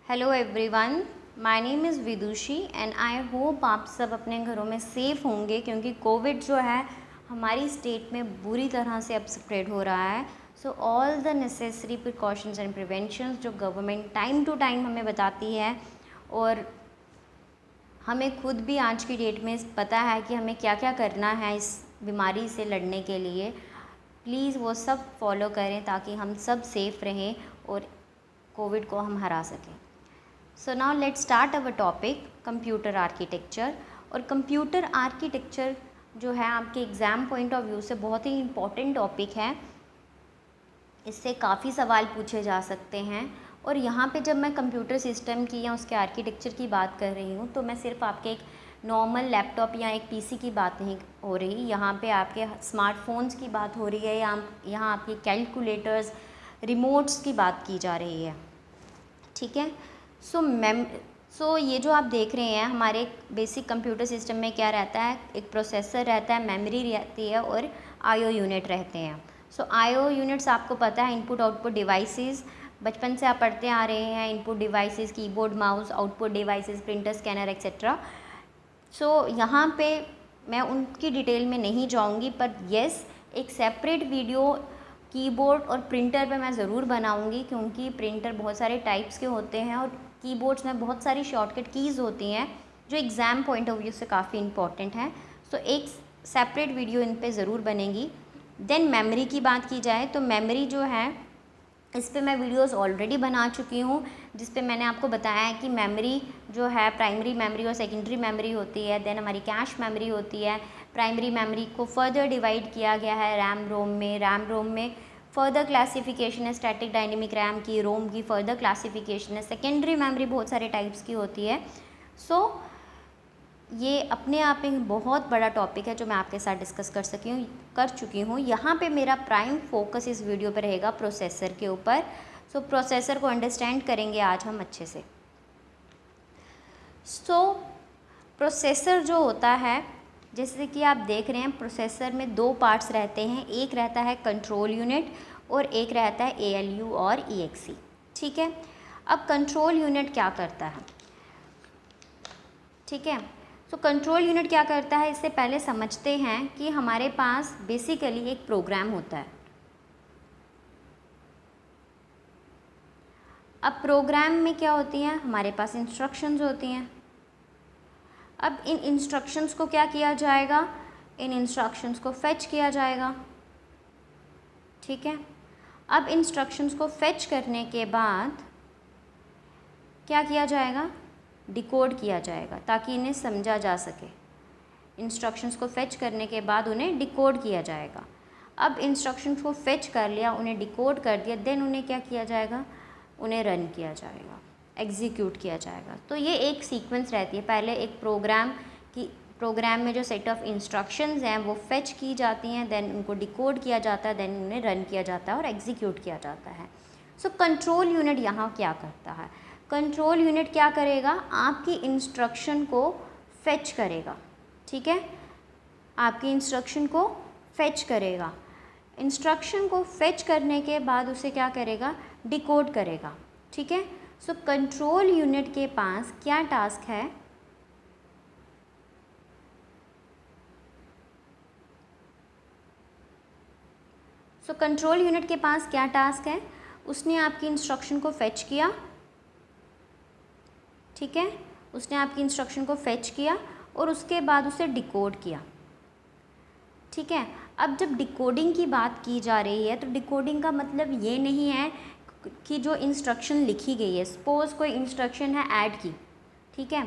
Hello everyone, my name is Vidushi and I hope आप सब अपने घरों में सेफ़ होंगे क्योंकि कोविड जो है हमारी स्टेट में बुरी तरह से अब स्प्रेड हो रहा है। So all the necessary precautions and preventions जो गवर्नमेंट टाइम टू टाइम हमें बताती है और हमें खुद भी आज की डेट में पता है कि हमें क्या क्या करना है इस बीमारी से लड़ने के लिए। प्लीज़ वो सब फॉलो करें ताकि हम सब सेफ़ रहें और कोविड को हम हरा सकें। So now let's start our topic computer architecture. और कंप्यूटर आर्किटेक्चर जो है आपके एग्ज़ाम पॉइंट ऑफ व्यू से बहुत ही इम्पॉर्टेंट टॉपिक है। इससे काफ़ी सवाल पूछे जा सकते हैं और यहाँ पे जब मैं कंप्यूटर सिस्टम की या उसके आर्किटेक्चर की बात कर रही हूँ तो मैं सिर्फ आपके एक नॉर्मल लैपटॉप या एक पीसी की बात नहीं हो रही। यहाँ पे आपके स्मार्टफोन्स की बात हो रही है या यहाँ आपके कैलकुलेटर्स, रिमोट्स की बात की जा रही है। ठीक है। सो ये जो आप देख रहे हैं हमारे बेसिक कंप्यूटर सिस्टम में क्या रहता है, एक प्रोसेसर रहता है, मेमोरी रहती है और आईओ यूनिट रहते हैं। सो आईओ यूनिट्स आपको पता है इनपुट आउटपुट डिवाइसेस, बचपन से आप पढ़ते आ रहे हैं। Input devices keyboard, mouse, output devices, printer, scanner etcetera. So यहाँ पे मैं उनकी डिटेल में नहीं जाऊँगी, पर येस एक सेपरेट वीडियो कीबोर्ड और प्रिंटर पे मैं ज़रूर बनाऊंगी क्योंकि प्रिंटर बहुत सारे टाइप्स के होते हैं और कीबोर्ड्स में बहुत सारी शॉर्टकट कीज़ होती हैं जो एग्ज़ाम पॉइंट ऑफ व्यू से काफ़ी इंपॉर्टेंट है। सो एक सेपरेट वीडियो इन पे ज़रूर बनेगी। देन मेमोरी की बात की जाए तो मेमोरी जो है इस पे मैं वीडियोस ऑलरेडी बना चुकी हूँ जिस पे मैंने आपको बताया है कि मेमोरी जो है प्राइमरी मेमोरी और सेकेंडरी मेमोरी होती है। देन हमारी कैश मेमोरी होती है। प्राइमरी मेमोरी को फर्दर डिवाइड किया गया है रैम रोम में फर्दर क्लासिफिकेशन है स्टैटिक डायनेमिक रैम की, रोम की फर्दर क्लासिफिकेशन है। सेकेंडरी मेमोरी बहुत सारे टाइप्स की होती है। सो ये अपने आप में बहुत बड़ा टॉपिक है जो मैं आपके साथ डिस्कस कर चुकी हूँ। यहाँ पे मेरा प्राइम फोकस इस वीडियो पे रहेगा प्रोसेसर के ऊपर। सो प्रोसेसर को अंडरस्टैंड करेंगे आज हम अच्छे से। सो प्रोसेसर जो होता है, जैसे कि आप देख रहे हैं प्रोसेसर में दो पार्ट्स रहते हैं, एक रहता है कंट्रोल यूनिट और एक रहता है एएलयू और ईएक्सी। ठीक है। अब कंट्रोल यूनिट क्या करता है, ठीक है। सो कंट्रोल यूनिट क्या करता है इससे पहले समझते हैं कि हमारे पास बेसिकली एक प्रोग्राम होता है। अब प्रोग्राम में क्या होती हैं, हमारे पास इंस्ट्रक्शंस होती हैं। अब इन इंस्ट्रक्शंस को क्या किया जाएगा, इन इंस्ट्रक्शंस को फेच किया जाएगा। ठीक है। अब इंस्ट्रक्शंस को फेच करने के बाद क्या किया जाएगा, डिकोड किया जाएगा ताकि इन्हें समझा जा सके। इंस्ट्रक्शंस को फेच करने के बाद उन्हें डिकोड किया जाएगा। अब इंस्ट्रक्शंस को फेच कर लिया, उन्हें डिकोड कर दिया, देन उन्हें क्या किया जाएगा, उन्हें रन किया जाएगा, एग्जीक्यूट किया जाएगा। तो ये एक सीक्वेंस रहती है। पहले एक प्रोग्राम में जो सेट ऑफ इंस्ट्रक्शंस हैं वो फेच की जाती हैं, देन उनको डिकोड किया जाता है, देन उन्हें रन किया जाता है और एग्जीक्यूट किया जाता है। सो कंट्रोल यूनिट यहाँ क्या करता है, कंट्रोल यूनिट क्या करेगा, आपकी इंस्ट्रक्शन को फेच करेगा। ठीक है। आपकी इंस्ट्रक्शन को फेच करेगा। इंस्ट्रक्शन को फेच करने के बाद उसे क्या करेगा, डिकोड करेगा। ठीक है। सो कंट्रोल यूनिट के पास क्या टास्क है, सो कंट्रोल यूनिट के पास क्या टास्क है, उसने आपकी इंस्ट्रक्शन को फेच किया। ठीक है। उसने आपकी इंस्ट्रक्शन को फेच किया और उसके बाद उसे डिकोड किया। ठीक है। अब जब डिकोडिंग की बात की जा रही है तो डिकोडिंग का मतलब ये नहीं है कि जो इंस्ट्रक्शन लिखी गई है, सपोज़ कोई इंस्ट्रक्शन है ऐड की, ठीक है।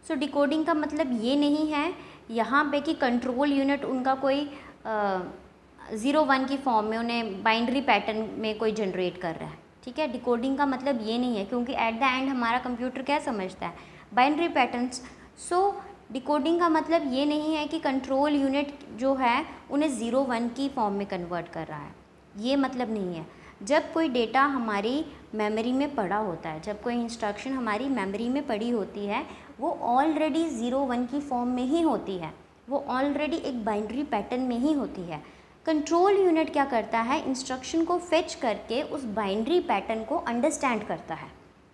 सो डिकोडिंग का मतलब ये नहीं है यहाँ पे कि कंट्रोल यूनिट उनका कोई 0-1 की फॉर्म में उन्हें बाइनरी पैटर्न में कोई जनरेट कर रहा है। ठीक है। डिकोडिंग का मतलब ये नहीं है क्योंकि एट द एंड हमारा कंप्यूटर क्या समझता है, बाइनरी पैटर्न्स। सो डिकोडिंग का मतलब ये नहीं है कि कंट्रोल यूनिट जो है उन्हें 0-1 की फॉर्म में कन्वर्ट कर रहा है, ये मतलब नहीं है। जब कोई डेटा हमारी मेमोरी में पड़ा होता है, जब कोई इंस्ट्रक्शन हमारी मेमोरी में पड़ी होती है, वो ऑलरेडी 0-1 की फॉर्म में ही होती है, वो ऑलरेडी एक बाइनरी पैटर्न में ही होती है। कंट्रोल यूनिट क्या करता है, इंस्ट्रक्शन को फेच करके उस बाइनरी पैटर्न को अंडरस्टैंड करता है।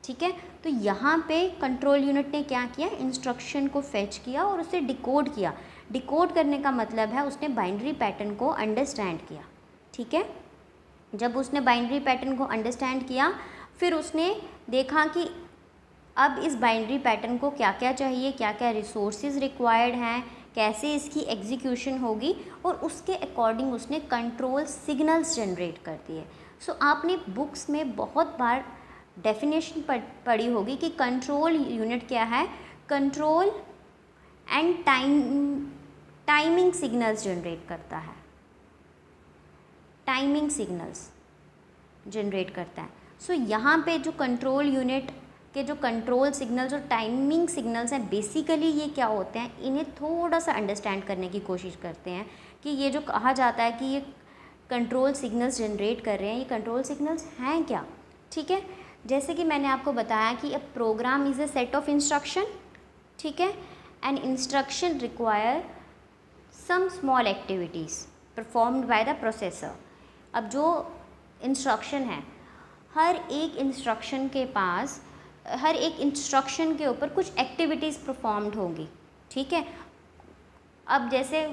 ठीक है। तो यहाँ पे कंट्रोल यूनिट ने क्या किया, इंस्ट्रक्शन को फेच किया और उसे डिकोड किया। डिकोड करने का मतलब है उसने बाइनरी पैटर्न को अंडरस्टैंड किया, ठीक है। जब उसने बाइनरी पैटर्न को अंडरस्टैंड किया, फिर उसने देखा कि अब इस बाइनरी पैटर्न को क्या क्या चाहिए, क्या क्या रिसोर्सेज रिक्वायर्ड हैं, कैसे इसकी एग्जीक्यूशन होगी, और उसके अकॉर्डिंग उसने कंट्रोल सिग्नल्स जनरेट कर दिए। सो आपने बुक्स में बहुत बार डेफिनेशन पढ़ी होगी कि कंट्रोल यूनिट क्या है, control and timing signals generate करता है, टाइमिंग सिग्नल्स जनरेट करता है। सो यहाँ पे जो कंट्रोल यूनिट के जो कंट्रोल सिग्नल्स और टाइमिंग सिग्नल्स हैं, बेसिकली ये क्या होते हैं, इन्हें थोड़ा सा अंडरस्टैंड करने की कोशिश करते हैं कि ये जो कहा जाता है कि ये कंट्रोल सिग्नल्स जनरेट कर रहे हैं, ये कंट्रोल सिग्नल्स हैं क्या, ठीक है। जैसे कि मैंने आपको बताया कि a program is a set of instruction, ठीक है, and instruction require some small activities performed by the processor. अब जो इंस्ट्रक्शन है, हर एक इंस्ट्रक्शन के पास, हर एक इंस्ट्रक्शन के ऊपर कुछ एक्टिविटीज़ परफॉर्म्ड होंगी, ठीक है। अब जैसे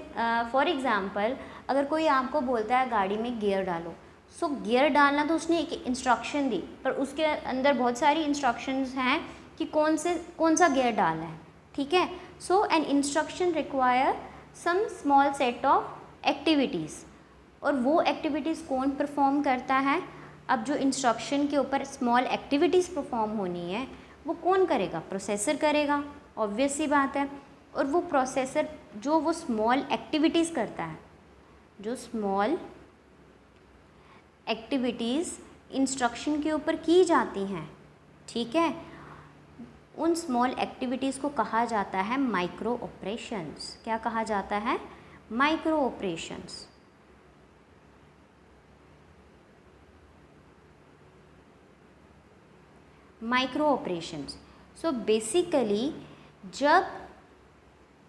फॉर एग्ज़ाम्पल अगर कोई आपको बोलता है गाड़ी में गियर डालो, सो गियर डालना तो उसने एक इंस्ट्रक्शन दी, पर उसके अंदर बहुत सारी इंस्ट्रक्शंस हैं कि कौन सा गियर डालना है, ठीक है। So an instruction require some small set of activities, और वो एक्टिविटीज़ कौन परफॉर्म करता है। अब जो इंस्ट्रक्शन के ऊपर स्मॉल एक्टिविटीज़ परफॉर्म होनी है वो कौन करेगा, प्रोसेसर करेगा, ऑब्वियस सी बात है। और वो प्रोसेसर जो वो स्मॉल एक्टिविटीज़ करता है, जो स्मॉल एक्टिविटीज़ इंस्ट्रक्शन के ऊपर की जाती हैं, ठीक है, उन स्मॉल एक्टिविटीज़ को कहा जाता है माइक्रो ऑपरेशंस। क्या कहा जाता है, micro operations. Micro operations. So basically जब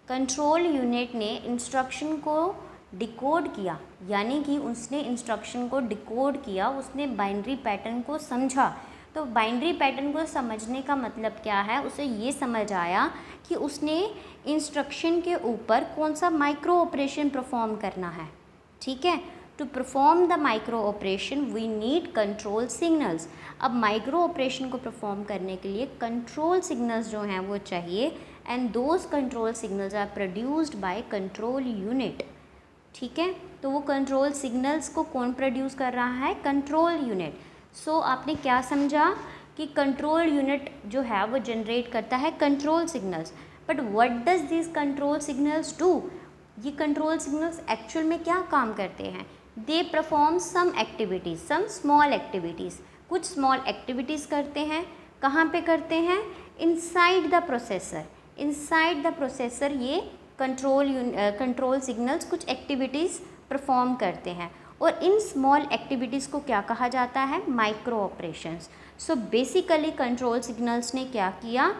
कंट्रोल यूनिट ने इंस्ट्रक्शन को डिकोड किया, यानी कि उसने इंस्ट्रक्शन को डिकोड किया, उसने बाइनरी पैटर्न को समझा। तो बाइनरी पैटर्न को समझने का मतलब क्या है, उसे ये समझ आया कि उसने इंस्ट्रक्शन के ऊपर कौन सा माइक्रो ऑपरेशन परफॉर्म करना है, ठीक है। To perform the micro operation we need control signals. अब माइक्रो ऑपरेशन को परफॉर्म करने के लिए कंट्रोल सिग्नल्स जो हैं वो चाहिए, and those control signals are produced by control unit, ठीक है। तो वो कंट्रोल सिग्नल्स को कौन प्रोड्यूस कर रहा है, कंट्रोल यूनिट। सो आपने क्या समझा कि कंट्रोल यूनिट जो है वो जनरेट करता है control signals, but what does this control signals do. ये कंट्रोल सिग्नल्स एक्चुअल में क्या काम करते हैं, they perform some activities, some small activities, कुछ स्मॉल एक्टिविटीज़ करते हैं। कहाँ पे करते हैं, inside the processor. Inside the processor ये कंट्रोल सिग्नल्स कुछ एक्टिविटीज़ परफॉर्म करते हैं, और इन स्मॉल एक्टिविटीज़ को क्या कहा जाता है, micro operations. So basically control signals ने क्या किया,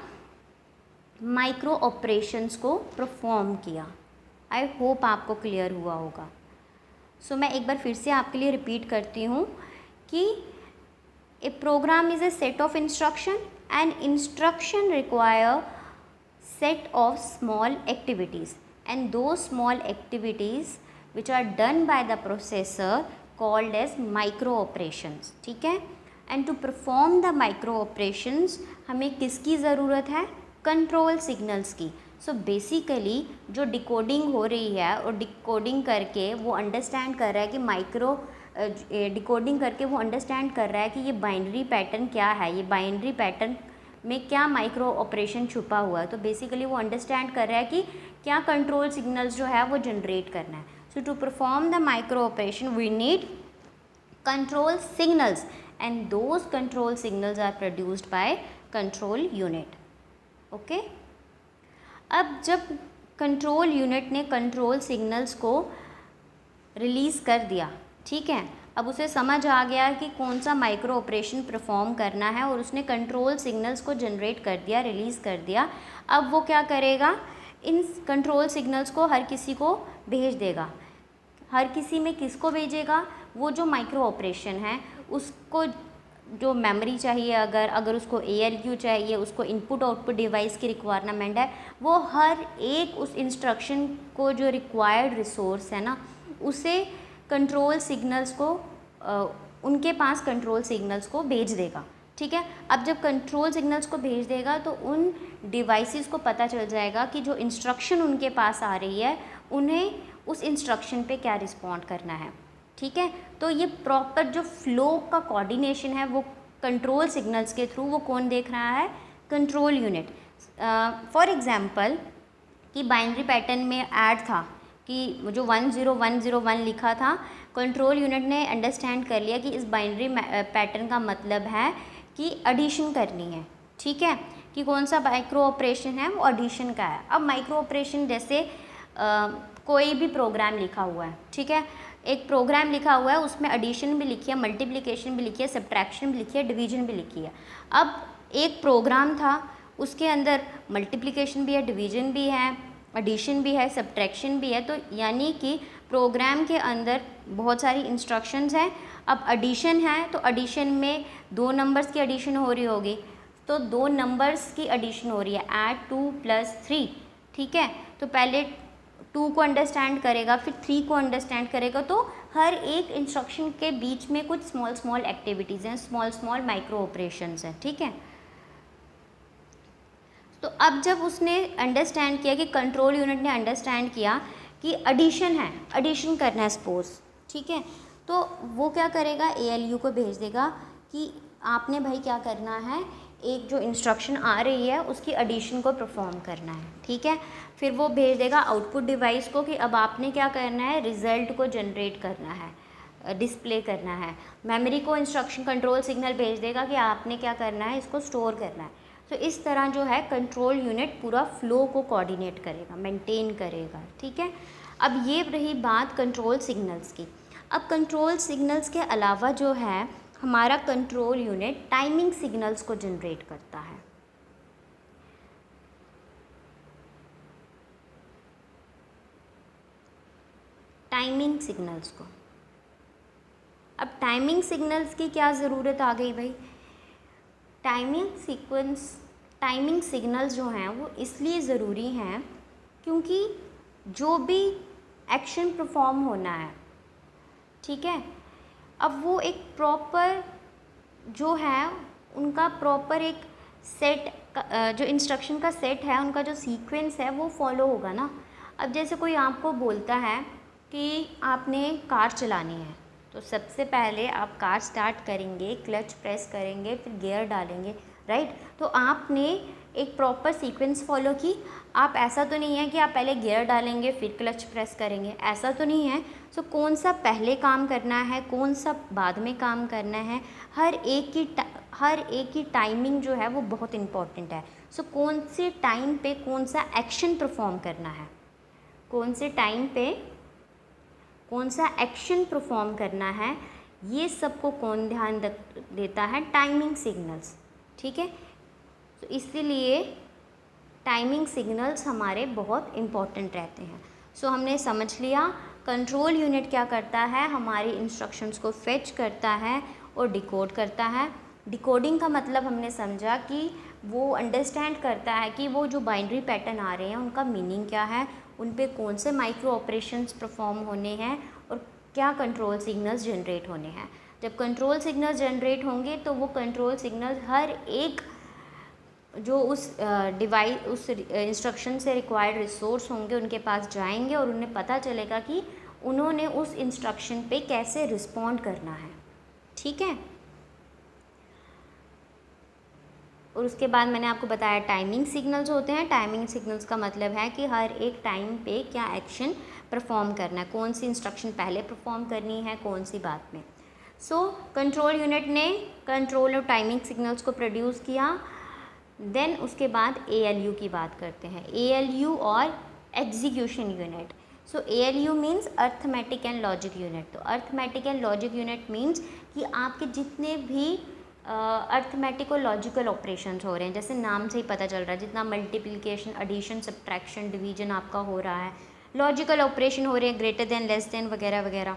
माइक्रो ऑपरेशंस को परफॉर्म किया। आई होप आपको क्लियर हुआ होगा। सो मैं एक बार फिर से आपके लिए रिपीट करती हूँ कि a program is a set of instruction and instruction require set of small activities, and those small activities which are done by the processor called as micro operations, ठीक है। and to perform the micro operations हमें किसकी ज़रूरत है, control signals की। So basically जो decoding हो रही है और डिकोडिंग करके वो अंडरस्टैंड कर रहा है कि डिकोडिंग करके वो अंडरस्टैंड कर रहा है कि ये बाइनरी पैटर्न क्या है, ये बाइनरी पैटर्न में क्या माइक्रो ऑपरेशन छुपा हुआ है। तो बेसिकली वो अंडरस्टैंड कर रहा है कि क्या कंट्रोल सिग्नल्स जो है वो जनरेट करना है। So to perform the micro operation we need control signals, and those control signals are produced by control unit, okay. अब जब कंट्रोल यूनिट ने कंट्रोल सिग्नल्स को रिलीज़ कर दिया, ठीक है, अब उसे समझ आ गया कि कौन सा माइक्रो ऑपरेशन परफॉर्म करना है, और उसने कंट्रोल सिग्नल्स को जनरेट कर दिया, रिलीज़ कर दिया। अब वो क्या करेगा, इन कंट्रोल सिग्नल्स को हर किसी को भेज देगा। हर किसी में किसको भेजेगा, वो जो माइक्रो ऑपरेशन है उसको जो मेमोरी चाहिए, अगर उसको ALU चाहिए, उसको इनपुट आउटपुट डिवाइस की रिक्वायरमेंट है, वो हर एक उस इंस्ट्रक्शन को जो रिक्वायर्ड रिसोर्स है ना, उसे कंट्रोल सिग्नल्स को उनके पास कंट्रोल सिग्नल्स को भेज देगा। ठीक है, अब जब कंट्रोल सिग्नल्स को भेज देगा तो उन डिवाइसेस को पता चल जाएगा कि जो इंस्ट्रक्शन उनके पास आ रही है उन्हें उस इंस्ट्रक्शन पे क्या रिस्पॉन्ड करना है। ठीक है, तो ये प्रॉपर जो फ्लो का कोऑर्डिनेशन है वो कंट्रोल सिग्नल्स के थ्रू वो कौन देख रहा है, कंट्रोल यूनिट। फॉर एग्जांपल कि बाइनरी पैटर्न में ऐड था कि जो 10101 लिखा था, कंट्रोल यूनिट ने अंडरस्टैंड कर लिया कि इस बाइनरी पैटर्न का मतलब है कि एडिशन करनी है। ठीक है, कि कौन सा माइक्रो ऑपरेशन है, वो एडिशन का है। अब माइक्रो ऑपरेशन जैसे कोई भी प्रोग्राम लिखा हुआ है, ठीक है, एक प्रोग्राम लिखा हुआ है, उसमें एडिशन भी लिखी है, मल्टीप्लिकेशन भी लिखी है, सब्ट्रैक्शन भी लिखी है, डिवीजन भी लिखी है। अब एक प्रोग्राम था, उसके अंदर मल्टीप्लिकेशन भी है, डिवीजन भी है, एडिशन भी है, सब्ट्रैक्शन भी है, तो यानी कि प्रोग्राम के अंदर बहुत सारी इंस्ट्रक्शंस हैं। अब एडिशन है तो एडिशन में 2 नंबर्स की एडिशन हो रही होगी, तो 2 नंबर्स की एडिशन हो रही है, ऐड 2 + 3। ठीक है, तो पहले 2 को अंडरस्टैंड करेगा, फिर 3 को अंडरस्टैंड करेगा, तो हर एक इंस्ट्रक्शन के बीच में कुछ स्मॉल एक्टिविटीज़ हैं, स्मॉल माइक्रो ऑपरेशंस हैं। ठीक है, तो अब जब उसने अंडरस्टैंड किया कि कंट्रोल यूनिट ने अंडरस्टैंड किया कि एडिशन है, एडिशन करना है सपोज, ठीक है, तो वो क्या करेगा, ALU को भेज देगा कि आपने भाई क्या करना है, एक जो इंस्ट्रक्शन आ रही है उसकी एडिशन को परफॉर्म करना है। ठीक है, फिर वो भेज देगा आउटपुट डिवाइस को कि अब आपने क्या करना है, रिज़ल्ट को जनरेट करना है, डिस्प्ले करना है। मेमोरी को इंस्ट्रक्शन कंट्रोल सिग्नल भेज देगा कि आपने क्या करना है, इसको स्टोर करना है। तो इस तरह जो है कंट्रोल यूनिट पूरा फ्लो को कोऑर्डिनेट करेगा, मेंटेन करेगा। ठीक है, अब ये रही बात कंट्रोल सिग्नल्स की। अब कंट्रोल सिग्नल्स के अलावा जो है हमारा कंट्रोल यूनिट टाइमिंग सिग्नल्स को जनरेट करता है। टाइमिंग सिग्नल्स को, अब टाइमिंग सिग्नल्स की क्या ज़रूरत आ गई भाई, टाइमिंग सिग्नल्स जो हैं वो इसलिए ज़रूरी हैं क्योंकि जो भी एक्शन परफॉर्म होना है, ठीक है, अब वो एक प्रॉपर जो है उनका प्रॉपर एक सेट जो इंस्ट्रक्शन का सेट है, उनका जो सीक्वेंस है वो फॉलो होगा ना। अब जैसे कोई आपको बोलता है कि आपने कार चलानी है, तो सबसे पहले आप कार स्टार्ट करेंगे, क्लच प्रेस करेंगे, फिर गियर डालेंगे, राइट। तो आपने एक प्रॉपर सीक्वेंस फॉलो की। आप ऐसा तो नहीं है कि आप पहले गियर डालेंगे फिर क्लच प्रेस करेंगे, ऐसा तो नहीं है। सो कौन सा पहले काम करना है, कौन सा बाद में काम करना है, हर एक की टाइमिंग जो है वो बहुत इम्पॉर्टेंट है। सो कौन से टाइम पे कौन सा एक्शन परफॉर्म करना है, कौन से टाइम पे कौन सा एक्शन परफॉर्म करना है, ये सबको कौन ध्यान देता है, टाइमिंग सिग्नल्स। ठीक है, तो इसीलिए टाइमिंग सिग्नल्स हमारे बहुत इम्पॉर्टेंट रहते हैं। सो हमने समझ लिया कंट्रोल यूनिट क्या करता है, हमारी इंस्ट्रक्शंस को फेच करता है और डिकोड करता है। डिकोडिंग का मतलब हमने समझा कि वो अंडरस्टैंड करता है कि वो जो बाइनरी पैटर्न आ रहे हैं उनका मीनिंग क्या है, उन पे कौन से माइक्रो ऑपरेशंस परफॉर्म होने हैं और क्या कंट्रोल सिग्नल्स जनरेट होने हैं। जब कंट्रोल सिग्नल्स जनरेट होंगे तो वो कंट्रोल सिग्नल्स हर एक जो उस डिवाइस उस इंस्ट्रक्शन से रिक्वायर्ड रिसोर्स होंगे उनके पास जाएंगे और उन्हें पता चलेगा कि उन्होंने उस इंस्ट्रक्शन पे कैसे रिस्पॉन्ड करना है। ठीक है, और उसके बाद मैंने आपको बताया टाइमिंग सिग्नल्स होते हैं। टाइमिंग सिग्नल्स का मतलब है कि हर एक टाइम पे क्या एक्शन परफॉर्म करना है, कौन सी इंस्ट्रक्शन पहले परफॉर्म करनी है, कौन सी बाद में। सो कंट्रोल यूनिट ने कंट्रोल और टाइमिंग सिग्नल्स को प्रोड्यूस किया। देन उसके बाद ALU की बात करते हैं, ALU और execution unit. So ALU means arithmetic and logic unit. तो arithmetic and logic unit means कि आपके जितने भी अर्थमेटिक और लॉजिकल ऑपरेशंस हो रहे हैं, जैसे नाम से ही पता चल रहा है, जितना मल्टीप्लिकेशन, एडिशन, सब्ट्रैक्शन, डिवीजन आपका हो रहा है, लॉजिकल ऑपरेशन हो रहे हैं, ग्रेटर देन, लेस देन वगैरह वगैरह।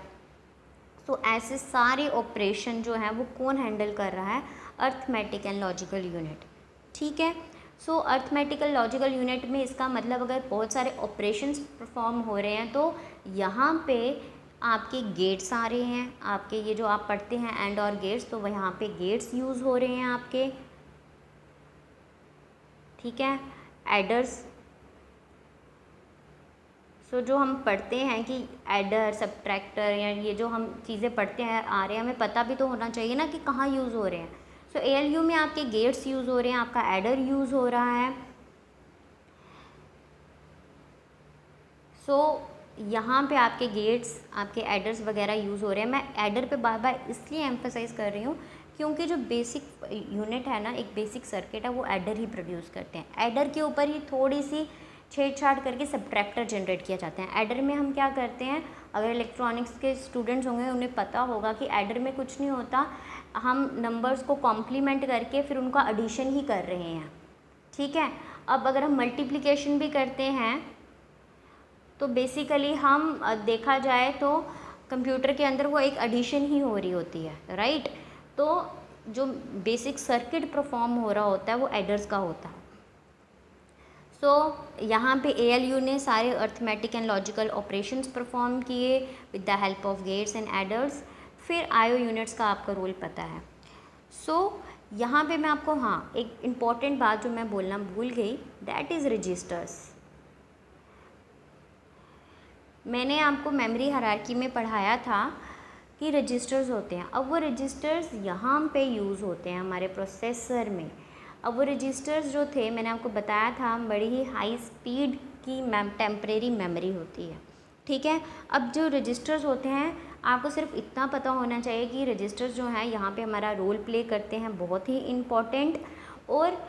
सो ऐसे सारे ऑपरेशन जो हैं वो कौन हैंडल कर रहा है, अर्थमेटिक एंड लॉजिकल यूनिट। ठीक है, सो अर्थमेटिकल लॉजिकल यूनिट में इसका मतलब अगर बहुत सारे ऑपरेशंस परफॉर्म हो रहे हैं तो यहाँ पे आपके गेट्स आ रहे हैं, आपके ये जो आप पढ़ते हैं एंड और गेट्स, तो यहाँ पे गेट्स यूज़ हो रहे हैं आपके। ठीक है, एडर्स, सो जो हम पढ़ते हैं कि एडर, सब्ट्रैक्टर, या ये जो हम चीज़ें पढ़ते हैं आ रहे हैं, हमें पता भी तो होना चाहिए ना कि कहाँ यूज़ हो रहे हैं। सो ALU में आपके गेट्स यूज़ हो रहे हैं, आपका एडर यूज़ हो रहा है। सो यहाँ पे आपके गेट्स, आपके एडर्स वगैरह यूज़ हो रहे हैं। मैं एडर पे बार बार इसलिए एम्फसाइज़ कर रही हूँ क्योंकि जो बेसिक यूनिट है ना, एक बेसिक सर्किट है, वो एडर ही प्रोड्यूस करते हैं। एडर के ऊपर ही थोड़ी सी छेड़छाड़ करके सब्ट्रैक्टर जनरेट किया जाते हैं। एडर में हम क्या करते हैं, अगर इलेक्ट्रॉनिक्स के स्टूडेंट्स होंगे उन्हें पता होगा कि एडर में कुछ नहीं होता, हम नंबर्स को कॉम्प्लीमेंट करके फिर उनका एडिशन ही कर रहे हैं। ठीक है, अब अगर हम मल्टीप्लिकेशन भी करते हैं तो बेसिकली हम देखा जाए तो कंप्यूटर के अंदर वो एक एडिशन ही हो रही होती है, राइट। तो जो बेसिक सर्किट परफॉर्म हो रहा होता है वो एडर्स का होता है। सो यहाँ पे ALU ने सारे arithmetic and logical operations perform किए with the help of gates and adders. फिर IO यूनिट्स का आपका रोल पता है। सो यहाँ पे मैं आपको एक इम्पॉर्टेंट बात जो मैं बोलना भूल गई, दैट इज़ रजिस्टर्स। मैंने आपको मेमोरी हायरार्की में पढ़ाया था कि रजिस्टर्स होते हैं। अब वो रजिस्टर्स यहाँ पे यूज़ होते हैं हमारे प्रोसेसर में। अब वो रजिस्टर्स जो थे, मैंने आपको बताया था, बड़ी ही हाई स्पीड की टेम्परेरी मेमोरी होती है। ठीक है, अब जो रजिस्टर्स होते हैं, आपको सिर्फ इतना पता होना चाहिए कि रजिस्टर्स जो हैं यहाँ पे हमारा रोल प्ले करते हैं, बहुत ही इम्पॉर्टेंट। और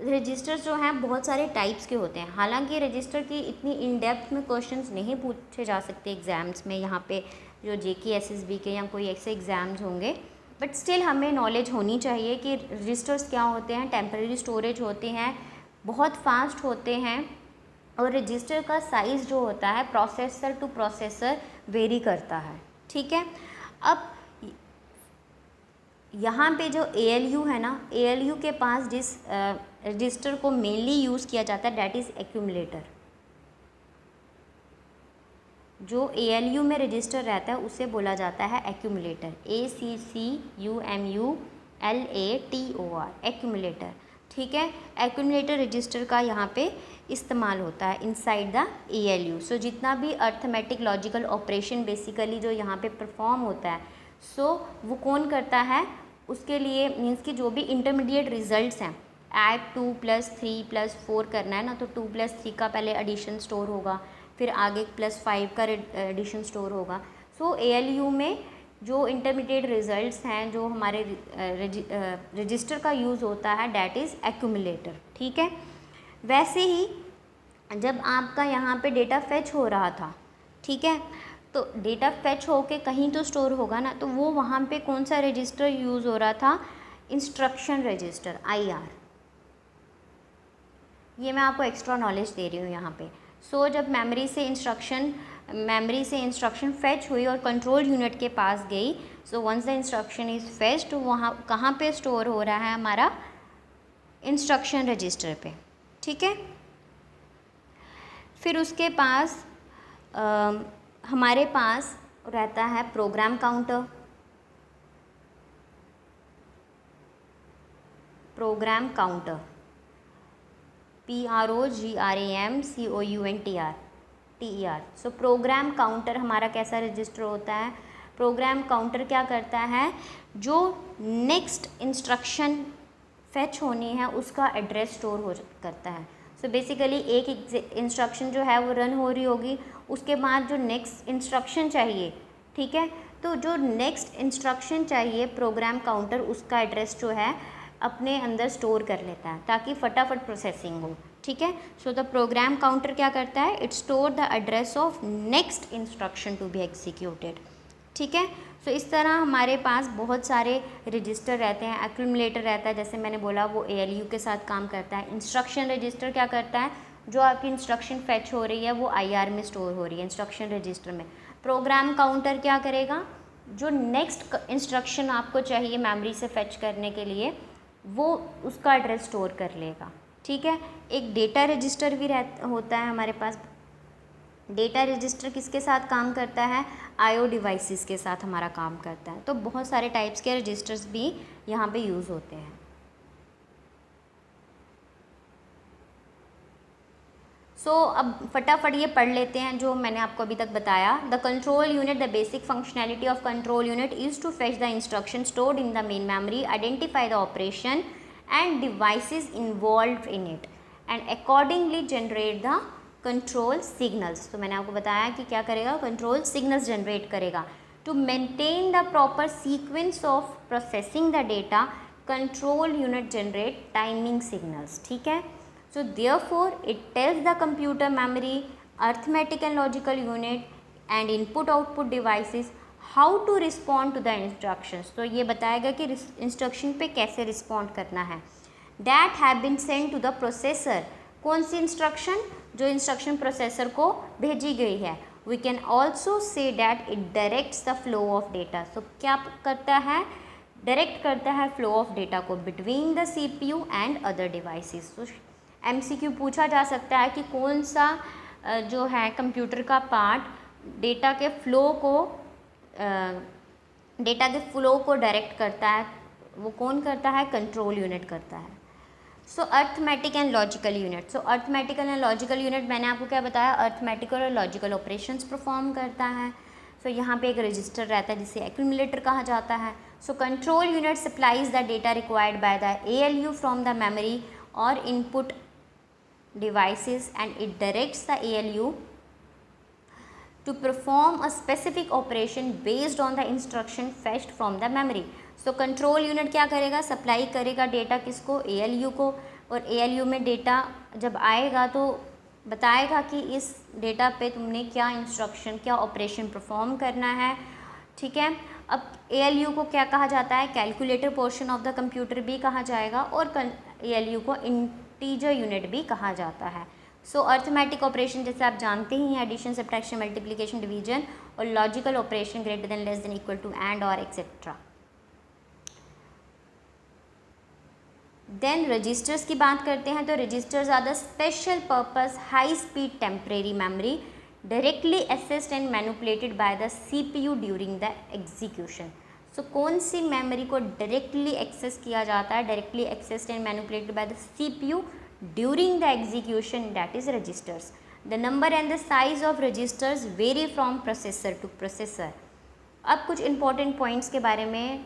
रजिस्टर्स जो हैं बहुत सारे टाइप्स के होते हैं। हालांकि रजिस्टर की इतनी इन डेप्थ में क्वेश्चंस नहीं पूछे जा सकते एग्ज़ाम्स में, यहाँ पे जो JK SSB के या कोई ऐसे एग्ज़ाम्स होंगे, बट स्टिल हमें नॉलेज होनी चाहिए कि रजिस्टर्स क्या होते हैं। टेम्परेरी स्टोरेज होते हैं, बहुत फास्ट होते हैं, और रजिस्टर का साइज़ जो होता है प्रोसेसर टू प्रोसेसर वेरी करता है। ठीक है, अब यहाँ पे जो ALU है ना, ALU के पास जिस रजिस्टर को मेनली यूज़ किया जाता है दैट इज़ एक्यूमुलेटर। जो ALU में रजिस्टर रहता है उसे बोला जाता है एक्यूमुलेटर, ACCUMULATOR, एक्यूमुलेटर। ठीक है, एक्यूमुलेटर रजिस्टर का यहाँ पे इस्तेमाल होता है इनसाइड द ALU। सो जितना भी अर्थमेटिक लॉजिकल ऑपरेशन बेसिकली जो यहाँ पे परफॉर्म होता है, सो वो कौन करता है, उसके लिए मीन्स कि जो भी इंटरमीडिएट रिजल्ट्स हैं, ऐड 2 + 3 + 4 करना है ना, तो 2 + 3 का पहले एडिशन स्टोर होगा, फिर आगे +5 का एडिशन स्टोर होगा। सो ALU में जो इंटरमीडिएट रिजल्ट्स हैं, जो हमारे रजिस्टर का यूज़ होता है, डैट इज़ एक्यूमुलेटर। ठीक है, वैसे ही जब आपका यहाँ पे डेटा फेच हो रहा था, ठीक है, तो डेटा फेच होके कहीं तो स्टोर होगा ना, तो वो वहाँ पे कौन सा रजिस्टर यूज़ हो रहा था, इंस्ट्रक्शन रजिस्टर, IR। ये मैं आपको एक्स्ट्रा नॉलेज दे रही हूँ यहाँ पे। सो जब मेमोरी से इंस्ट्रक्शन फेच हुई और कंट्रोल यूनिट के पास गई, so once the instruction is fetched, वहाँ कहाँ पे स्टोर हो रहा है, हमारा इंस्ट्रक्शन रजिस्टर पे। ठीक है, फिर उसके पास हमारे पास रहता है program counter. Program counter, PROGRAMCOUNTER। सो प्रोग्राम काउंटर हमारा कैसा रजिस्टर होता है, प्रोग्राम काउंटर क्या करता है, जो नेक्स्ट इंस्ट्रक्शन फेच होनी है उसका एड्रेस स्टोर करता है। सो बेसिकली एक इंस्ट्रक्शन जो है वो रन हो रही होगी, उसके बाद जो नेक्स्ट इंस्ट्रक्शन चाहिए, ठीक है, तो जो नेक्स्ट इंस्ट्रक्शन चाहिए प्रोग्राम काउंटर उसका एड्रेस जो है अपने अंदर स्टोर कर लेता है ताकि फटाफट प्रोसेसिंग हो। ठीक है, सो द प्रोग्राम काउंटर क्या करता है, it store the address of next instruction to be executed. ठीक है, सो इस तरह हमारे पास बहुत सारे रजिस्टर रहते हैं। एक्यूमुलेटर रहता है, जैसे मैंने बोला, वो ALU के साथ काम करता है। इंस्ट्रक्शन रजिस्टर क्या करता है, जो आपकी इंस्ट्रक्शन फेच हो रही है वो IR में स्टोर हो रही है इंस्ट्रक्शन रजिस्टर में। प्रोग्राम काउंटर क्या करेगा, जो नेक्स्ट इंस्ट्रक्शन आपको चाहिए मेमोरी से फेच करने के लिए, वो उसका एड्रेस स्टोर कर लेगा। ठीक है, एक डेटा रजिस्टर भी होता है हमारे पास। डेटा रजिस्टर किसके साथ काम करता है? आईओ डिवाइसेस के साथ हमारा काम करता है। तो बहुत सारे टाइप्स के रजिस्टर्स भी यहाँ पे यूज़ होते हैं। अब फटाफट ये पढ़ लेते हैं जो मैंने आपको अभी तक बताया। The control unit, the basic functionality of control unit is to fetch the instruction stored in the main memory, identify the operation and devices involved in it and accordingly generate the control signals. तो मैंने आपको बताया कि क्या करेगा, control signals generate करेगा। To maintain the proper sequence of processing the data, control unit generate timing signals. ठीक है, so therefore it tells the computer memory, arithmetic and logical unit and input output devices how to respond to the instructions। तो ये बताएगा कि instruction पे कैसे respond करना है। that have been sent to the processor, कौन सी इंस्ट्रक्शन? जो इंस्ट्रक्शन प्रोसेसर को भेजी गई है। we can also say that it directs the flow of data। so क्या करता है? डायरेक्ट करता है फ्लो ऑफ डेटा को between the CPU and other devices. तो MCQ पूछा जा सकता है कि कौन सा जो है कंप्यूटर का पार्ट डेटा के फ्लो को डायरेक्ट करता है, वो कौन करता है? कंट्रोल यूनिट करता है। Arithmetic and logical unit. Arithmetical and logical unit मैंने आपको क्या बताया? अर्थमेटिकल और लॉजिकल ऑपरेशंस परफॉर्म करता है। यहाँ पे एक रजिस्टर रहता है जिसे एक्यूमुलेटर कहा जाता है। Control unit supplies the data required by the ALU from the memory और input devices and it directs the ALU to perform a specific operation based on the instruction fetched from the memory। Control unit क्या करेगा? Supply करेगा data किसको? ALU को। और ALU में data जब आएगा तो बताएगा कि इस डेटा पे तुमने क्या इंस्ट्रक्शन, क्या ऑपरेशन परफॉर्म करना है। ठीक है, अब ALU को क्या कहा जाता है? Calculator portion of the computer भी कहा जाएगा और ALU को इंटीजर यूनिट भी कहा जाता है। अर्थमेटिक ऑपरेशन जैसे आप जानते ही हैं, एडिशन, सब्ट्रैक्शन, मल्टीप्लिकेशन, डिवीजन, और logical operation greater than, less than, equal to, and, और एक्सेट्रा। देन रजिस्टर्स की बात करते हैं। तो registers are the special purpose high speed temporary memory directly accessed and manipulated by the CPU during the execution. कौन सी memory को directly access किया जाता है? Directly accessed and manipulated by the CPU during the execution, that is registers. The number and the size of registers vary from processor to processor. अब कुछ important points के बारे में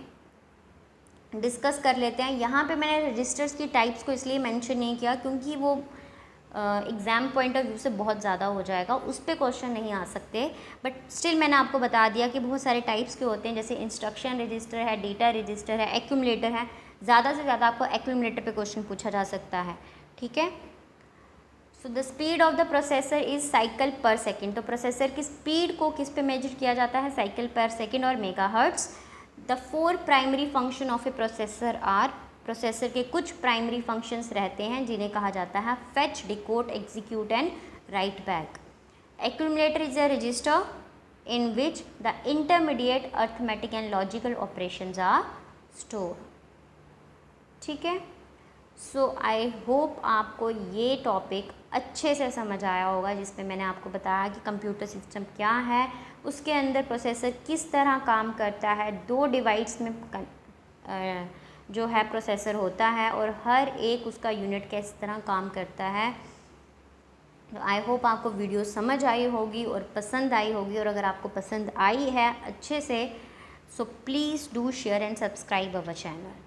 डिस्कस कर लेते हैं। यहाँ पे मैंने रजिस्टर्स की टाइप्स को इसलिए मेंशन नहीं किया क्योंकि वो एग्ज़ाम पॉइंट ऑफ व्यू से बहुत ज़्यादा हो जाएगा, उस पर क्वेश्चन नहीं आ सकते। बट स्टिल मैंने आपको बता दिया कि बहुत सारे टाइप्स के होते हैं, जैसे इंस्ट्रक्शन रजिस्टर है, डेटा रजिस्टर है, एक्यूमुलेटर है। ज़्यादा से ज़्यादा आपको एक्यूमुलेटर पे क्वेश्चन पूछा जा सकता है। ठीक है, the speed of the processor is cycle पर सेकेंड। तो प्रोसेसर की स्पीड को किस पे मेजर किया जाता है? साइकिल पर सेकेंड और megahertz. The 4 primary function of a processor are. Processor के कुछ प्राइमरी फंक्शंस रहते हैं जिन्हें कहा जाता है fetch, decode, execute and write back. Accumulator is a register in which the intermediate arithmetic and logical operations are store. ठीक है, आई होप आपको ये टॉपिक अच्छे से समझ आया होगा, जिसमें मैंने आपको बताया कि कंप्यूटर सिस्टम क्या है, उसके अंदर प्रोसेसर किस तरह काम करता है, 2 डिवाइस में जो है प्रोसेसर होता है और हर एक उसका यूनिट किस तरह काम करता है। तो आई होप आपको वीडियो समझ आई होगी और पसंद आई होगी, और अगर आपको पसंद आई है अच्छे से, so please do share and subscribe our channel.